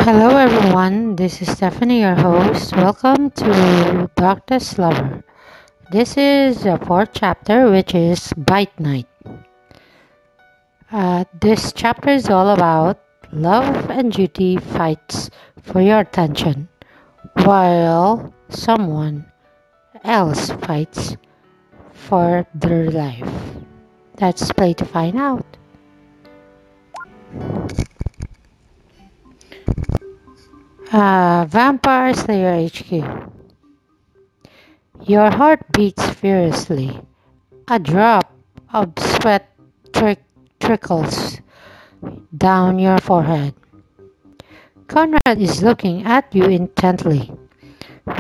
Hello everyone, this is Stephanie, your host. Welcome to Darkness Lover. This is the fourth chapter, which is Bite Night. This chapter is all about love and duty fights for your attention, while someone else fights for their life. Let's play to find out. Vampire Slayer HQ. Your heart beats furiously. A drop of sweat trickles down your forehead. Conrad is looking at you intently,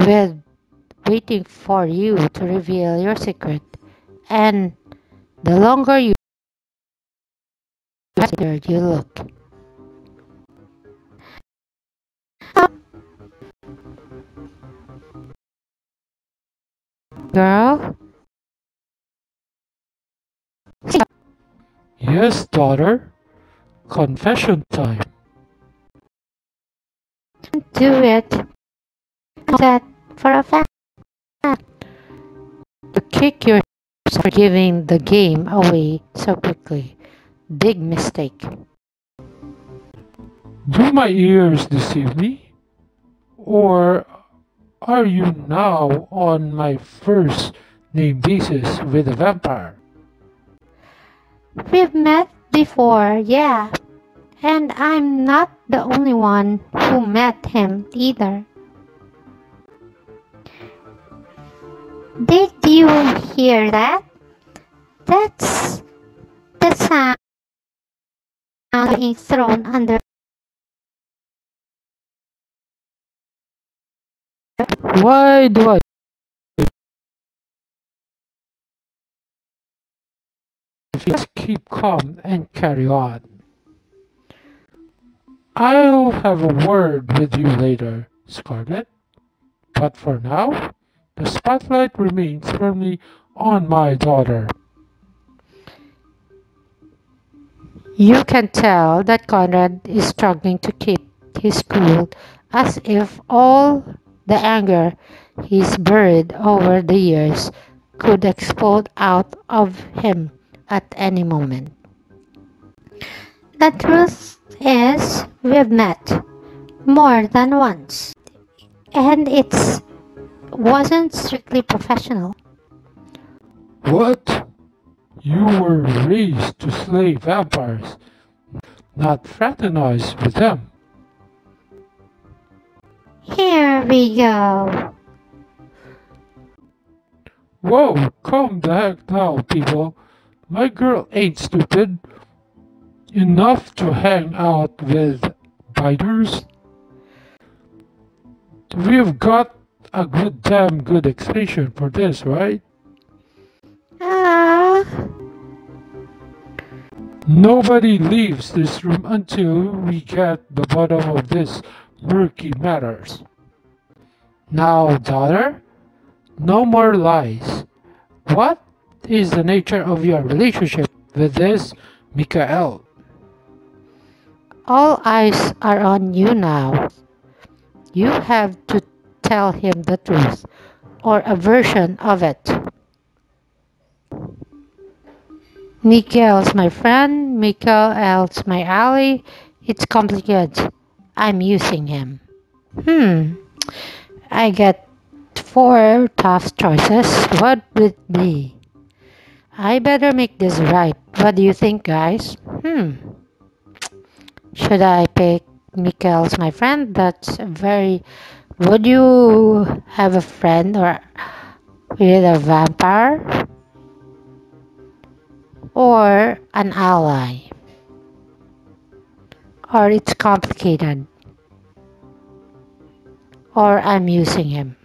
with waiting for you to reveal your secret. And the longer you scared you look. Girl, Yes, daughter. Confession time. do it. That for a fact. You kick yourself for giving the game away so quickly. Big mistake. Do my ears deceive me? Or are you now on my first name basis with a vampire? We've met before, yeah. And I'm not the only one who met him either. Did you hear that? That's the sound being thrown under. Why do I just keep calm and carry on? I'll have a word with you later, Scarlet. But for now, the spotlight remains firmly on my daughter. You can tell that Conrad is struggling to keep his cool, as if all the anger he's buried over the years could explode out of him at any moment. The truth is, we've met more than once, and it wasn't strictly professional. What? You were raised to slay vampires, not fraternize with them. Here we go. Whoa, calm the heck down, people. My girl ain't stupid enough to hang out with biters. We've got a damn good explanation for this, right? Ah, Nobody leaves this room until we get the bottom of this murky matters. Now, daughter, no more lies. What is the nature of your relationship with this Mikael? all eyes are on you now. You have to tell him the truth, or a version of it. Mikael's my friend, Mikael's my ally. It's complicated. I'm using him. I get four tough choices. What would it be? I better make this right. What do you think, guys? Should I pick Mikael's my friend? That's very. Would you have a friend or with a vampire? Or an ally? Or it's complicated? Or I'm using him?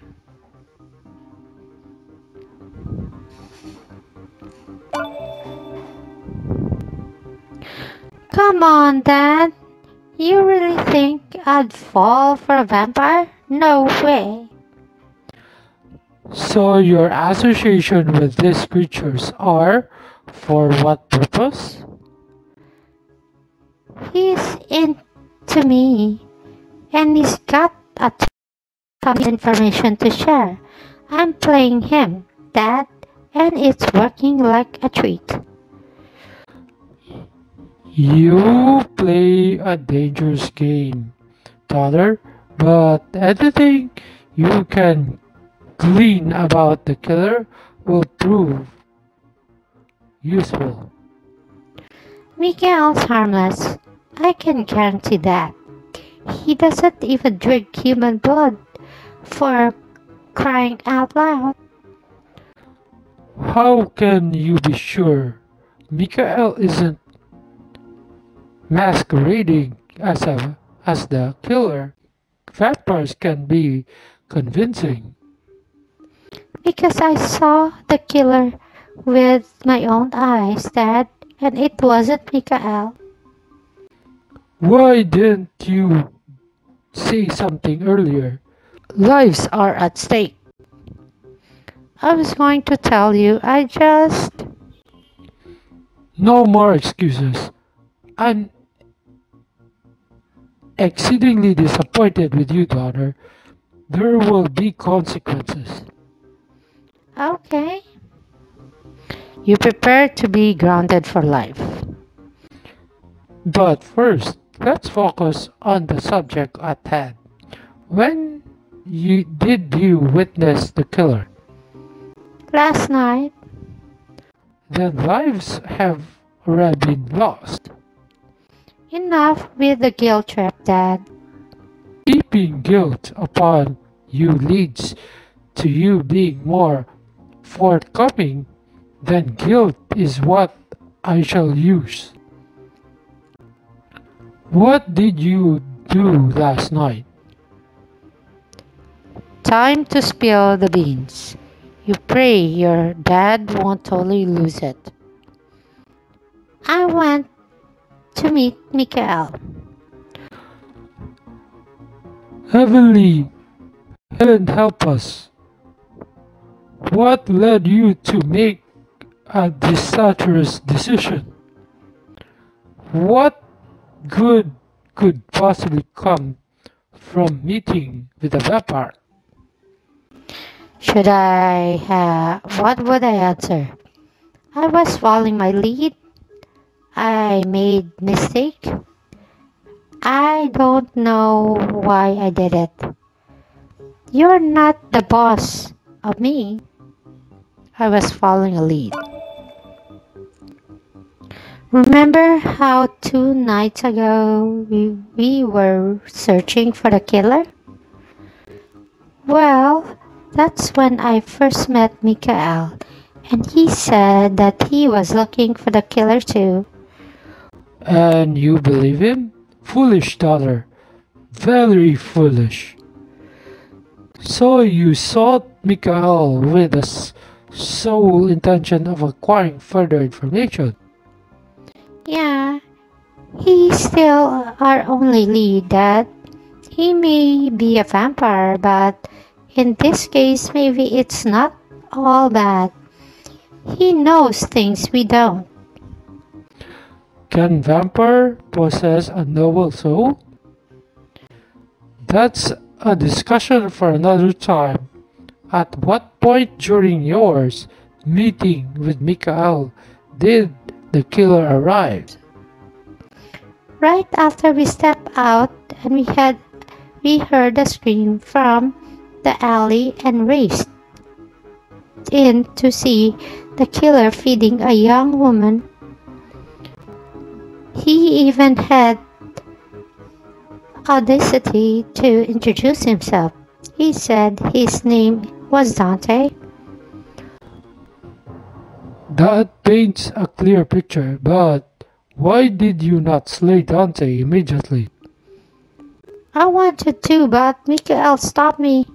Come on, Dad. You really think I'd fall for a vampire? No way. So your association with these creatures are for what purpose? He's into me. and he's got a ton of information to share. I'm playing him, Dad, and it's working like a treat. You play a dangerous game, daughter, but anything you can glean about the killer will prove useful. Mikael's harmless. I can guarantee that. He doesn't even drink human blood for crying out loud. How can you be sure Mikael isn't masquerading as the killer? Vampires can be convincing. Because I saw the killer with my own eyes, Dad, and it wasn't Mikael. Why didn't you say something earlier? Lives are at stake. I was going to tell you, I just... No more excuses. I'm exceedingly disappointed with you, daughter. There will be consequences. Okay. You prepare to be grounded for life. But first, let's focus on the subject at hand. When did you witness the killer? Last night, Then lives have already been lost. enough with the guilt trip, Dad. Keeping guilt upon you leads to you being more forthcoming. Then guilt is what I shall use. What did you do last night? Time to spill the beans. You pray your dad won't totally lose it. I went to meet Mikael. Heavenly, heaven help us. What led you to make a disastrous decision? What good could possibly come from meeting with a vampire? What would I answer? I was following my lead. I made mistake. I don't know why I did it. You're not the boss of me. I was following a lead. Remember how 2 nights ago we were searching for the killer? Well, that's when I first met Mikael, and he said that he was looking for the killer too. And you believe him? Foolish daughter. Very foolish. So you sought Mikael with the sole intention of acquiring further information. Yeah, he's still our only lead, Dad. He may be a vampire, but in this case, maybe it's not all bad. He knows things we don't. Can vampire possess a noble soul? That's a discussion for another time. At what point during yours meeting with Mikael did the killer arrive? Right after we stepped out and we heard a scream from the alley and raced in to see the killer feeding a young woman. He even had audacity to introduce himself. He said his name was Dante. That paints a clear picture, but why did you not slay Dante immediately? I wanted to, but Mikael stopped me.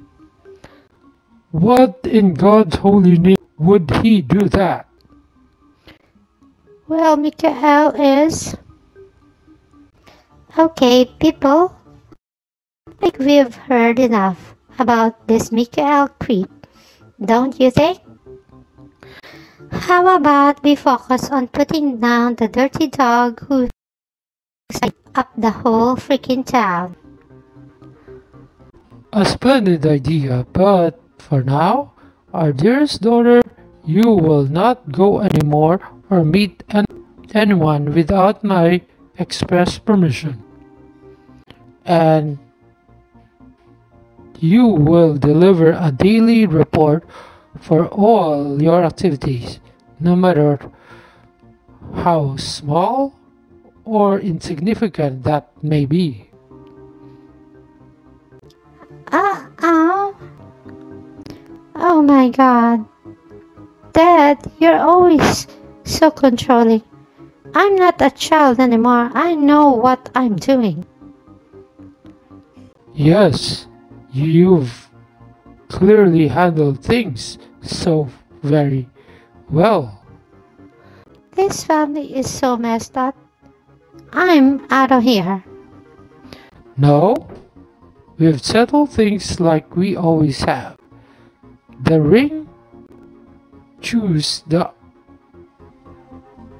What in God's holy name would he do that? Well, Mikael is... Okay, people, I think we've heard enough about this Mikael creep, don't you think? How about we focus on putting down the dirty dog who's up the whole freaking town? A splendid idea, but for now, our dearest daughter, you will not go anymore or meet anyone without my express permission. And you will deliver a daily report for all your activities, no matter how small or insignificant that may be. Oh, oh my god. Dad, you're always so controlling. I'm not a child anymore. I know what I'm doing. Yes, you've clearly handled things so very well. This family is so messed up. I'm out of here. No, we've settled things like we always have. The ring, choose the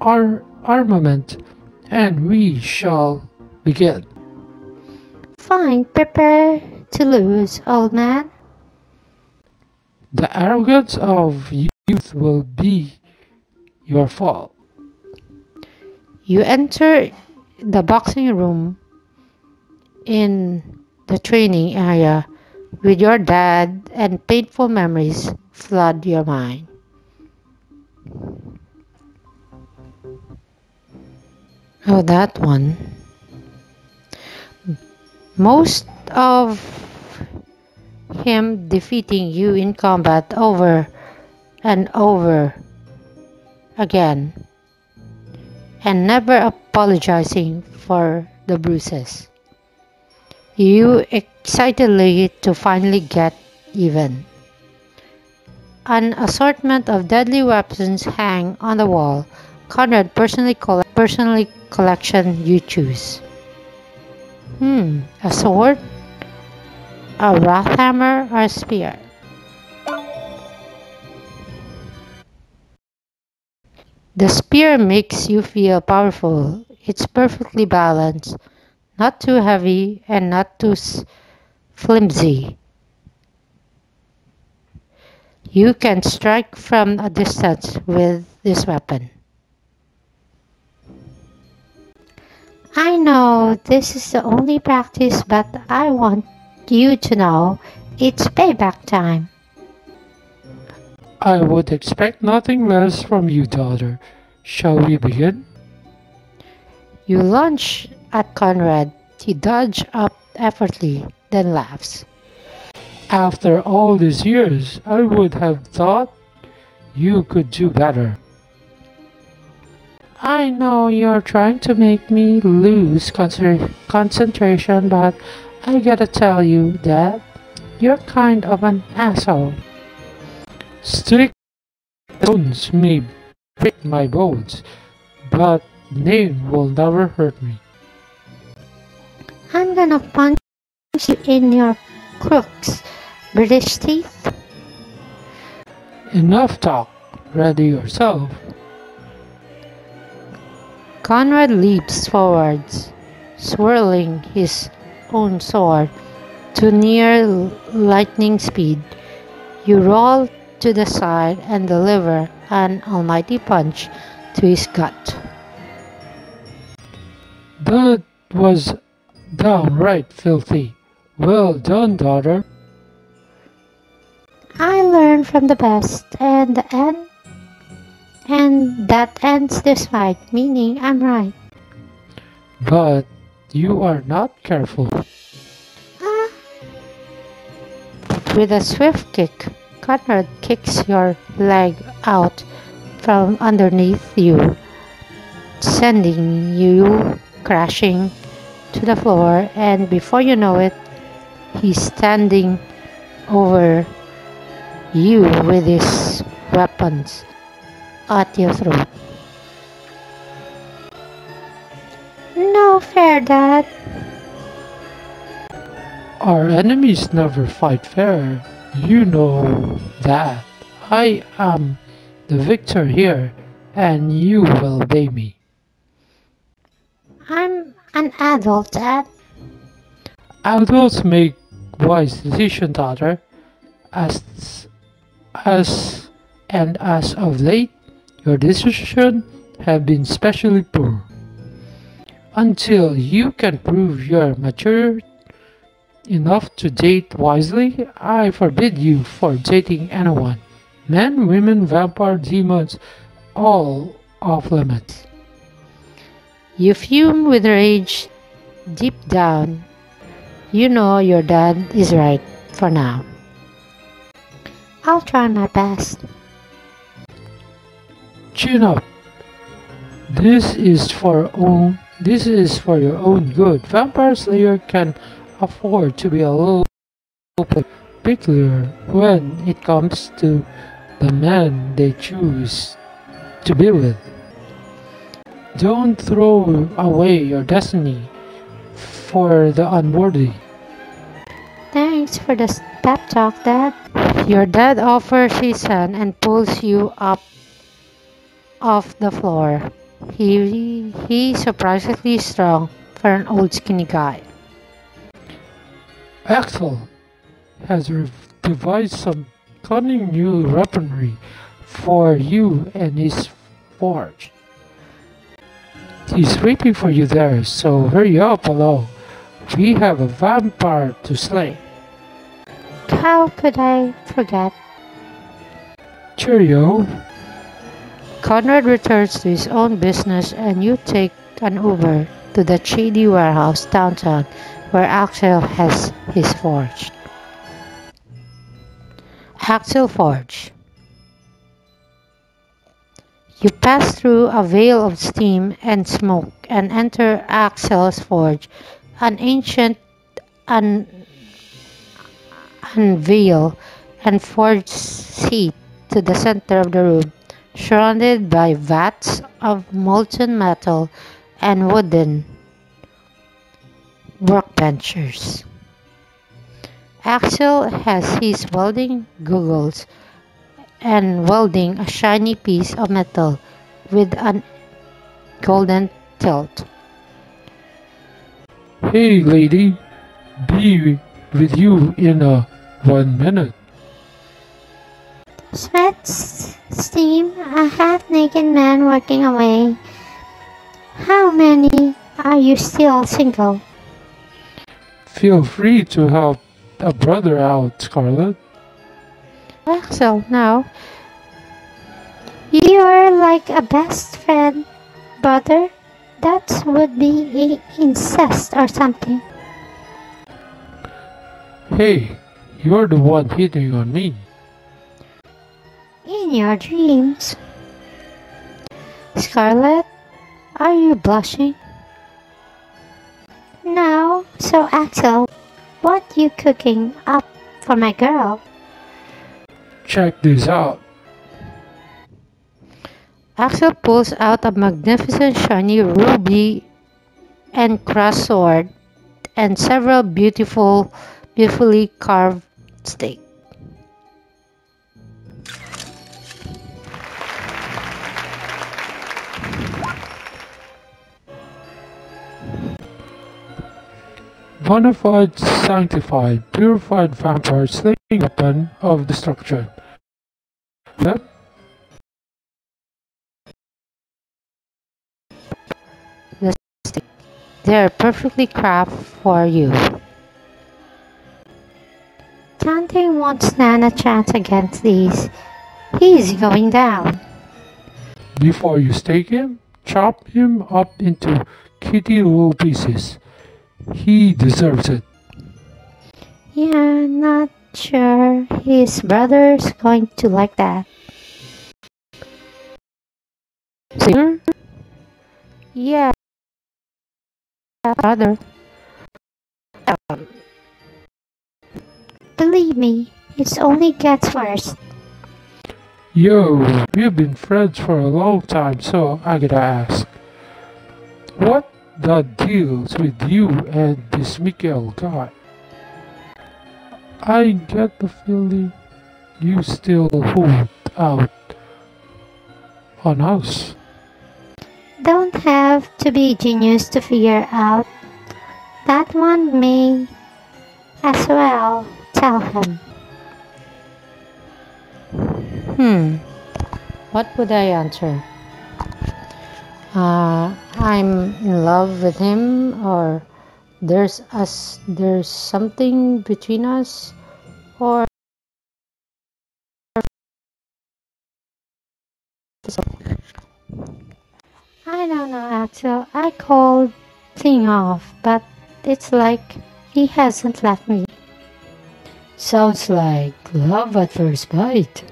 armament, and we shall begin. Fine, prepare to lose, old man. The arrogance of youth will be your fault. You enter the boxing room in the training area with your dad, and painful memories flood your mind. Oh, that one. Most of him defeating you in combat over and over again, and never apologizing for the bruises. You excitedly to finally get even. An assortment of deadly weapons hang on the wall. Conrad personally collection you choose. A sword, a wrath hammer, or a spear. The spear makes you feel powerful. It's perfectly balanced, not too heavy and not too flimsy. You can strike from a distance with this weapon. I know this is the only practice, but I want you to know it's payback time. I would expect nothing less from you, daughter. Shall we begin? You lunge at Conrad. He dodges up effortlessly, then laughs. After all these years, I would have thought you could do better. I know you're trying to make me lose concentration, but I gotta tell you that you're kind of an asshole. Strict tones may break my bones, but name will never hurt me. I'm gonna punch you in your crooks, British teeth. Enough talk. Ready yourself. Conrad leaps forwards, swirling his own sword to near lightning speed. You roll to the side and deliver an almighty punch to his gut. That was downright filthy. Well done, daughter. I learned from the best, and that ends this fight, meaning I'm right. But you are not careful. Ah. With a swift kick, Conrad kicks your leg out from underneath you, sending you crashing to the floor, and before you know it, he's standing over you with his weapons at your throat. No fair, Dad. Our enemies never fight fair. You know that. I am the victor here, and you will obey me. I'm an adult, Dad. Adults make Wise decision, daughter. As as as of late, your decisions have been especially poor. Until you can prove you're mature enough to date wisely, I forbid you for dating anyone. Men, women, vampire, demons, all off limits. You fume with rage deep down. You know your dad is right for now. I'll try my best. Chin up. This is for your own good. Vampire Slayer can afford to be a little particular when it comes to the man they choose to be with. Don't throw away your destiny for the unworthy. Thanks for the pep talk, Dad. Your dad offers his hand and pulls you up off the floor. He's surprisingly strong for an old skinny guy. Axel has devised some cunning new weaponry for you and his forge. He's waiting for you there, so hurry up along. We have a vampire to slay. How could I forget? Cheerio. Conrad returns to his own business and you take an Uber to the shady warehouse downtown where Axel has his forge. Axel Forge. You pass through a veil of steam and smoke and enter Axel's forge, an ancient unveiled and forged seat to the center of the room, surrounded by vats of molten metal and wooden workbenches. Axel has his welding goggles and welding a shiny piece of metal with a golden tilt. Hey lady, be with you in 1 minute. Sweat, steam, a half-naked man walking away. How many are you still single? Feel free to help a brother out, Scarlet. Axel, now You're like a best friend, brother. That would be incest or something. Hey, you're the one hitting on me. In your dreams. Scarlet, are you blushing? No, so Axel, what you cooking up for my girl? Check this out. Axel pulls out a magnificent shiny ruby encrusted sword and several beautifully carved steaks. Bona fide, sanctified, purified vampire slaying weapon of destruction. That The steak. They're perfectly crafted for you. Dante won't stand a chance against these. He's going down. before you stake him, chop him up into kitty little pieces. He deserves it. Yeah, not sure his brother's going to like that. Singer? Yeah, brother. Believe me, it only gets worse. Yo, we've been friends for a long time, so I gotta ask. What the deals with you and this Mikael guy? I get the feeling you still hold out on us. Don't have to be genius to figure out that one may as well. Tell him. What would I answer? I'm in love with him, or there's something between us, or I don't know, Axel. I called thing off, but it's like he hasn't left me. sounds like love at first bite.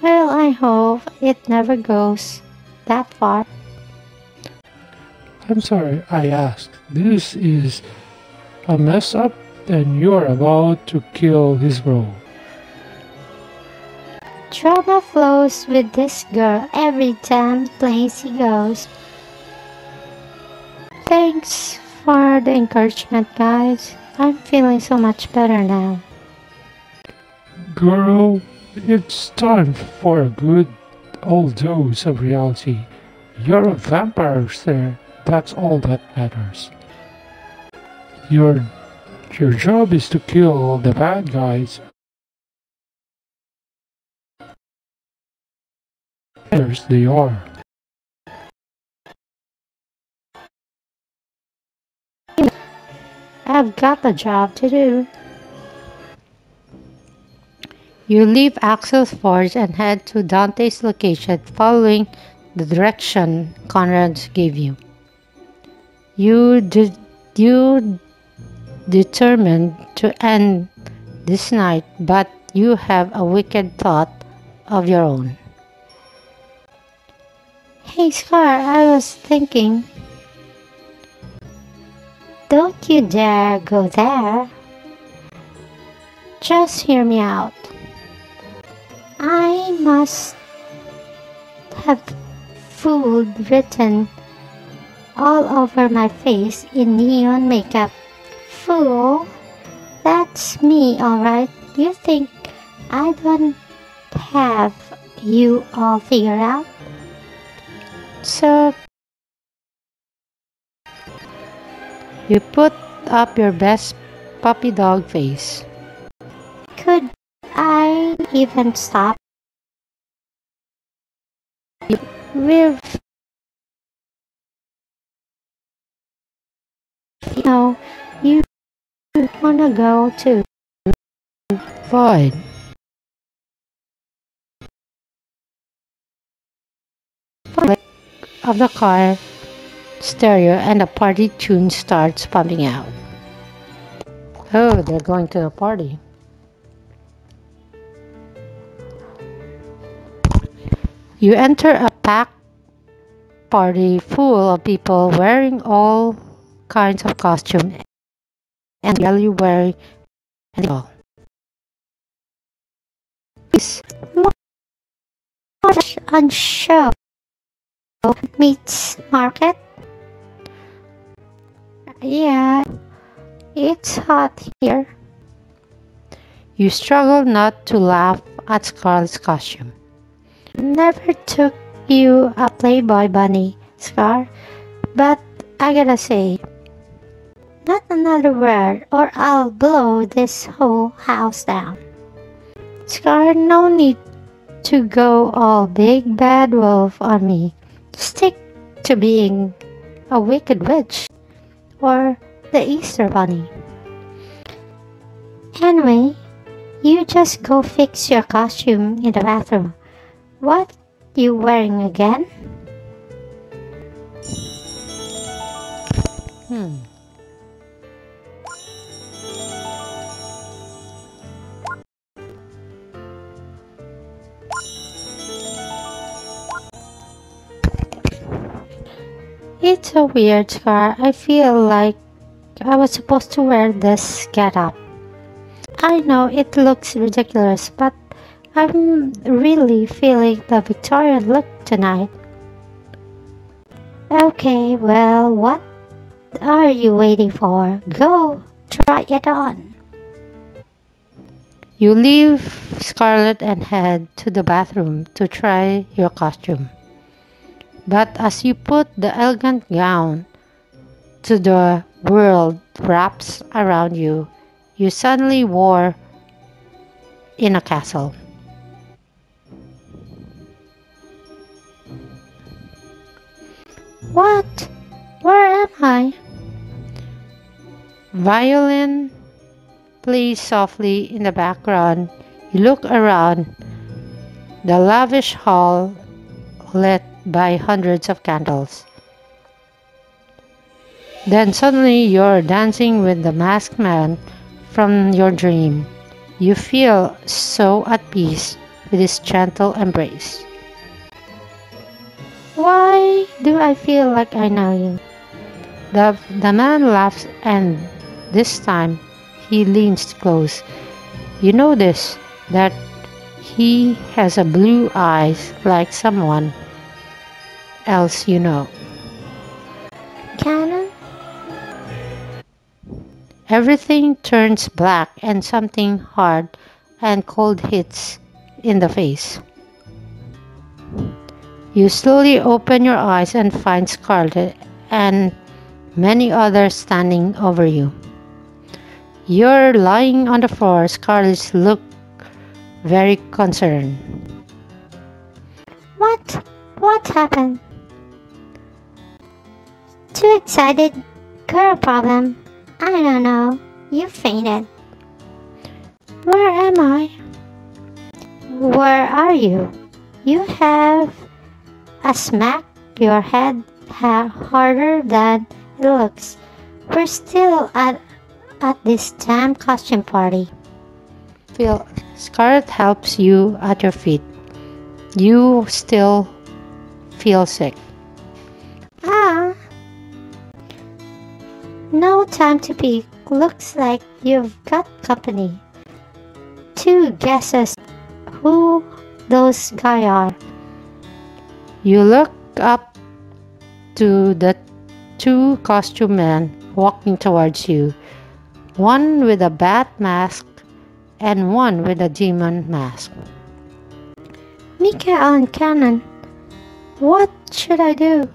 Well, I hope it never goes that far. I'm sorry I asked. This is a mess up and you're about to kill his role. Drama flows with this girl every damn place he goes. Thanks for the encouragement, guys. I'm feeling so much better now. Girl, it's time for a good old dose of reality. You're a vampire, sir. That's all that matters. Your your job is to kill the bad guys. Yes, they are. I've got a job to do. You leave Axel's forge and head to Dante's location, following the direction Conrad gave you. You determined to end this night, but you have a wicked thought of your own. Hey, Scar, I was thinking. Don't you dare go there. Just hear me out. I must have food written all over my face in neon makeup. Fool, that's me, alright. You think I don't have you all figured out? So you put up your best puppy dog face. Could I even stop? We're No, you wanna go too. fine. Of the car stereo and the party tune starts pumping out. Oh, they're going to a party. You enter a packed party full of people wearing all kinds of costume and barely wearing anything at all. This Watch on show meets market. Yeah, it's hot here. you struggle not to laugh at Scarlett's costume. Never took you a Playboy bunny, Scar. But I gotta say, not another word or I'll blow this whole house down. Scar, no need to go all big bad wolf on me. Stick to being a wicked witch or the Easter bunny. Anyway, you just go fix your costume in the bathroom. What you wearing again? It's a weird scar. I feel like I was supposed to wear this getup. I know it looks ridiculous, but I'm really feeling the Victorian look tonight. Okay, well, what are you waiting for? Go, try it on. You leave Scarlett and head to the bathroom to try your costume. But as you put the elegant gown to the world wraps around you, you suddenly were in a castle. What? Where am I? Violin plays softly in the background. You look around the lavish hall lit by hundreds of candles. Then suddenly you're dancing with the masked man from your dream. You feel so at peace with his gentle embrace. Why do I feel like I know you? The man laughs and this time he leans close. You notice that he has a blue eyes like someone else you know. Canon? Everything turns black and something hard and cold hits in the face. You slowly open your eyes and find Scarlet and many others standing over you. You're lying on the floor. Scarlet look very concerned. What? What happened? Too excited? Girl problem? I don't know. You fainted. Where am I? Where are you? You have a smack your head harder than it looks. We're still at this damn costume party. Feel Scarlet helps you at your feet. You still feel sick. Ah, no time to peek. Looks like you've got company. 2 guesses who those guys are. You look up to the 2 costume men walking towards you. One with a bat mask and one with a demon mask. Mikael and Cannon. What should I do?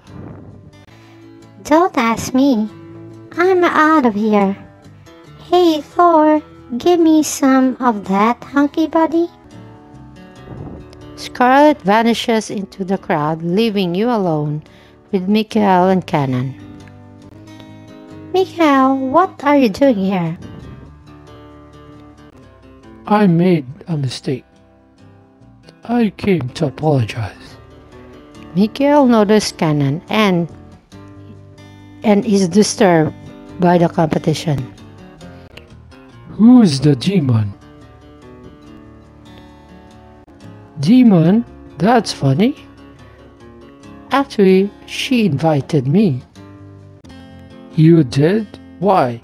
Don't ask me. I'm out of here. Hey Thor, give me some of that hunky buddy. Scarlet vanishes into the crowd, leaving you alone with Mikael and Cannon. Mikael, what are you doing here? I made a mistake. I came to apologize. Mikael noticed Cannon and is disturbed by the competition. Who's the demon? Demon? That's funny. Actually, she invited me. You did? Why?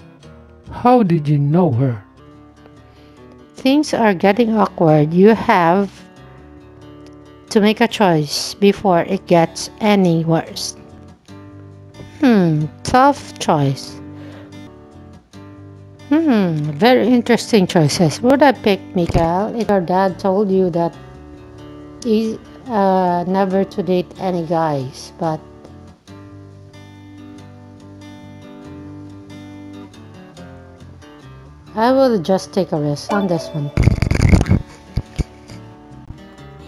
How did you know her? Things are getting awkward. You have to make a choice before it gets any worse. Tough choice. Very interesting choices. Would I pick Mikael if your dad told you that he never to date any guys, but I will just take a risk on this one.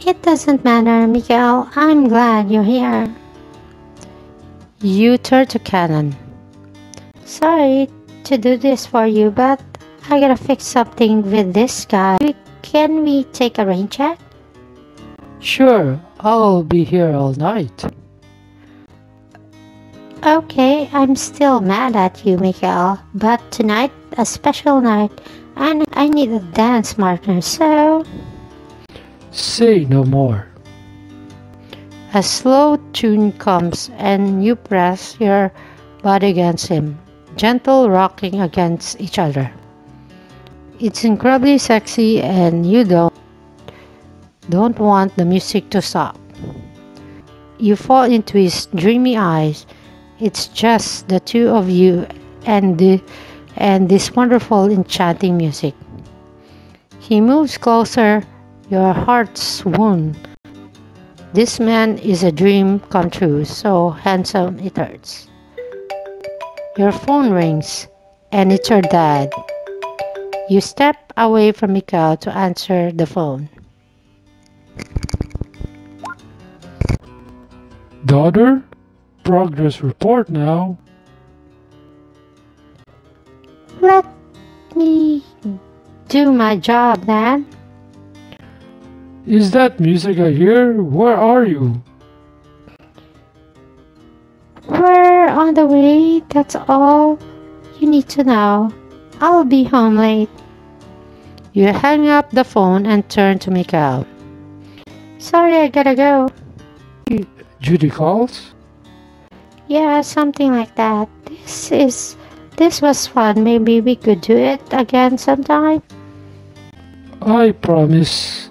It doesn't matter, Mikael. I'm glad you're here. You turn to Cannon. Sorry to do this for you, but I gotta fix something with this guy. Can we take a rain check? Sure, I'll be here all night. Okay, I'm still mad at you, Mikael, but tonight, a special night, and I need a dance partner, so... Say no more. A slow tune comes and you press your body against him, gentle rocking against each other. It's incredibly sexy and you don't want the music to stop. You fall into his dreamy eyes. It's just the 2 of you and this wonderful enchanting music. He moves closer, your heart swoons. This man is a dream come true, so handsome it hurts. Your phone rings and it's your dad. You step away from Mikael to answer the phone. Daughter, progress report now. Let me do my job, Dad. Is that music I hear? Where are you? We're on the way, that's all you need to know. I'll be home late. You hang up the phone and turn to Mikael. Sorry, I gotta go. Judy calls? Yeah, something like that. This was fun. Maybe we could do it again sometime. I promise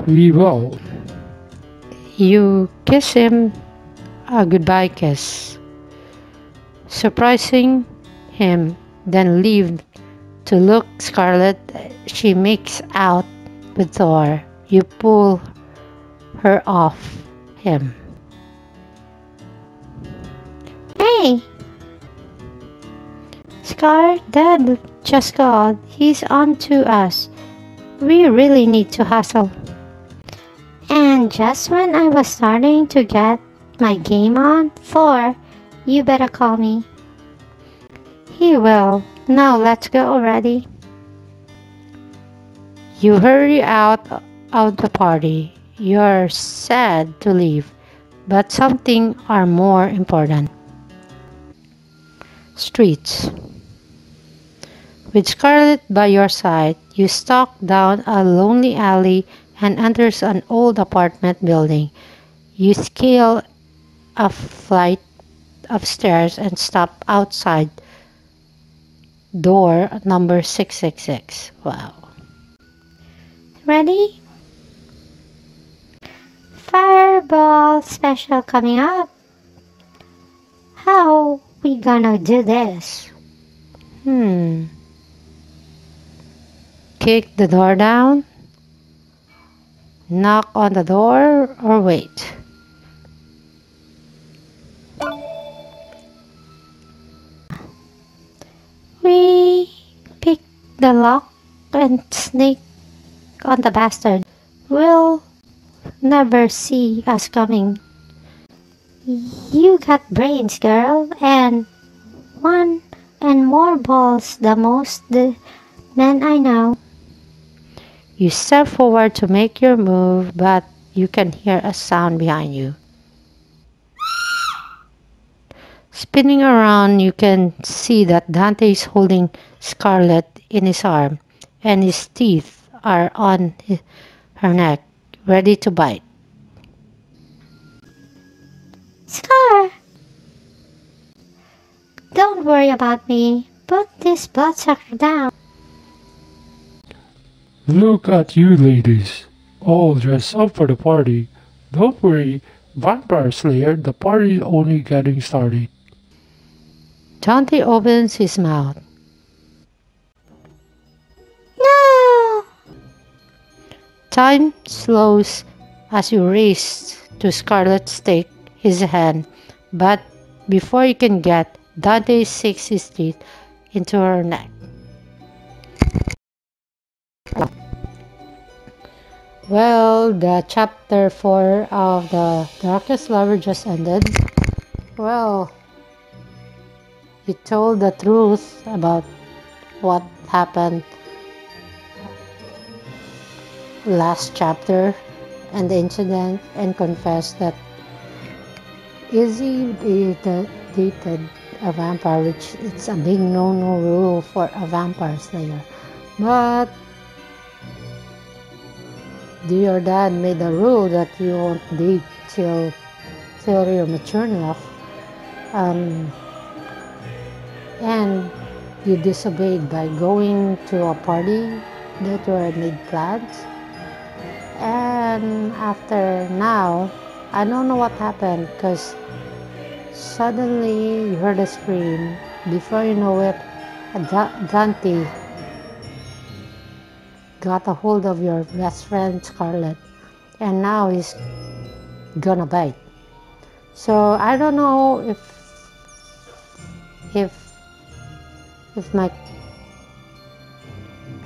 we will. You kiss him a goodbye kiss, surprising him, then leave to look Scarlet. She makes out with Thor. You pull her off him. Hey! Scar, Dad just called. He's on to us. We really need to hustle. And just when I was starting to get my game on, Thor, you better call me. He will. Now let's go already. You hurry out of the party. You're sad to leave, but something are more important. Streets. With Scarlet by your side, you stalk down a lonely alley and enters an old apartment building. You scale a flight of stairs and stop outside door number 666. Wow. Ready? Fireball special coming up. How we gonna do this? Kick the door down, knock on the door, or wait. We pick the lock and sneak on the bastard. Will never see us coming. You got brains, girl, and one and more balls the most than I know. You step forward to make your move, but you can hear a sound behind you. Spinning around, you can see that Dante is holding Scarlet in his arm, and his teeth are on her neck, ready to bite. Scar! Don't worry about me. Put this bloodsucker down. Look at you ladies, all dressed up for the party. Don't worry, Vampire Slayer, the party is only getting started. Dante opens his mouth. No! Time slows as you race to Scarlet's take his hand, but before you can get, Dante sinks his teeth into her neck. Well, the chapter 4 of The Darkest Lover just ended. Well, he told the truth about what happened last chapter and the incident and confessed that Izzy dated a vampire, which it's a big no-no rule for a vampire slayer. But your dad made a rule that you won't date till you're mature enough, and you disobeyed by going to a party that were made plans. And after now, I don't know what happened because suddenly you heard a scream. Before you know it, Dante got a hold of your best friend Scarlet, and now he's gonna bite. So I don't know if my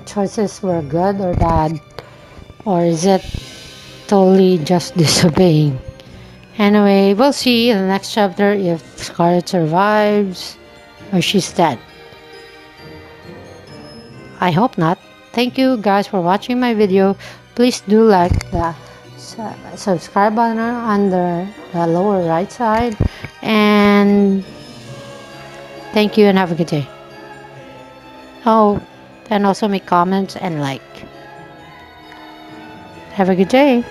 choices were good or bad, or is it totally just disobeying? Anyway, we'll see in the next chapter if Scarlet survives or she's dead. I hope not. Thank you guys for watching my video. Please do like the subscribe button on the lower right side, and thank you and have a good day. Oh, and also make comments and like. Have a good day.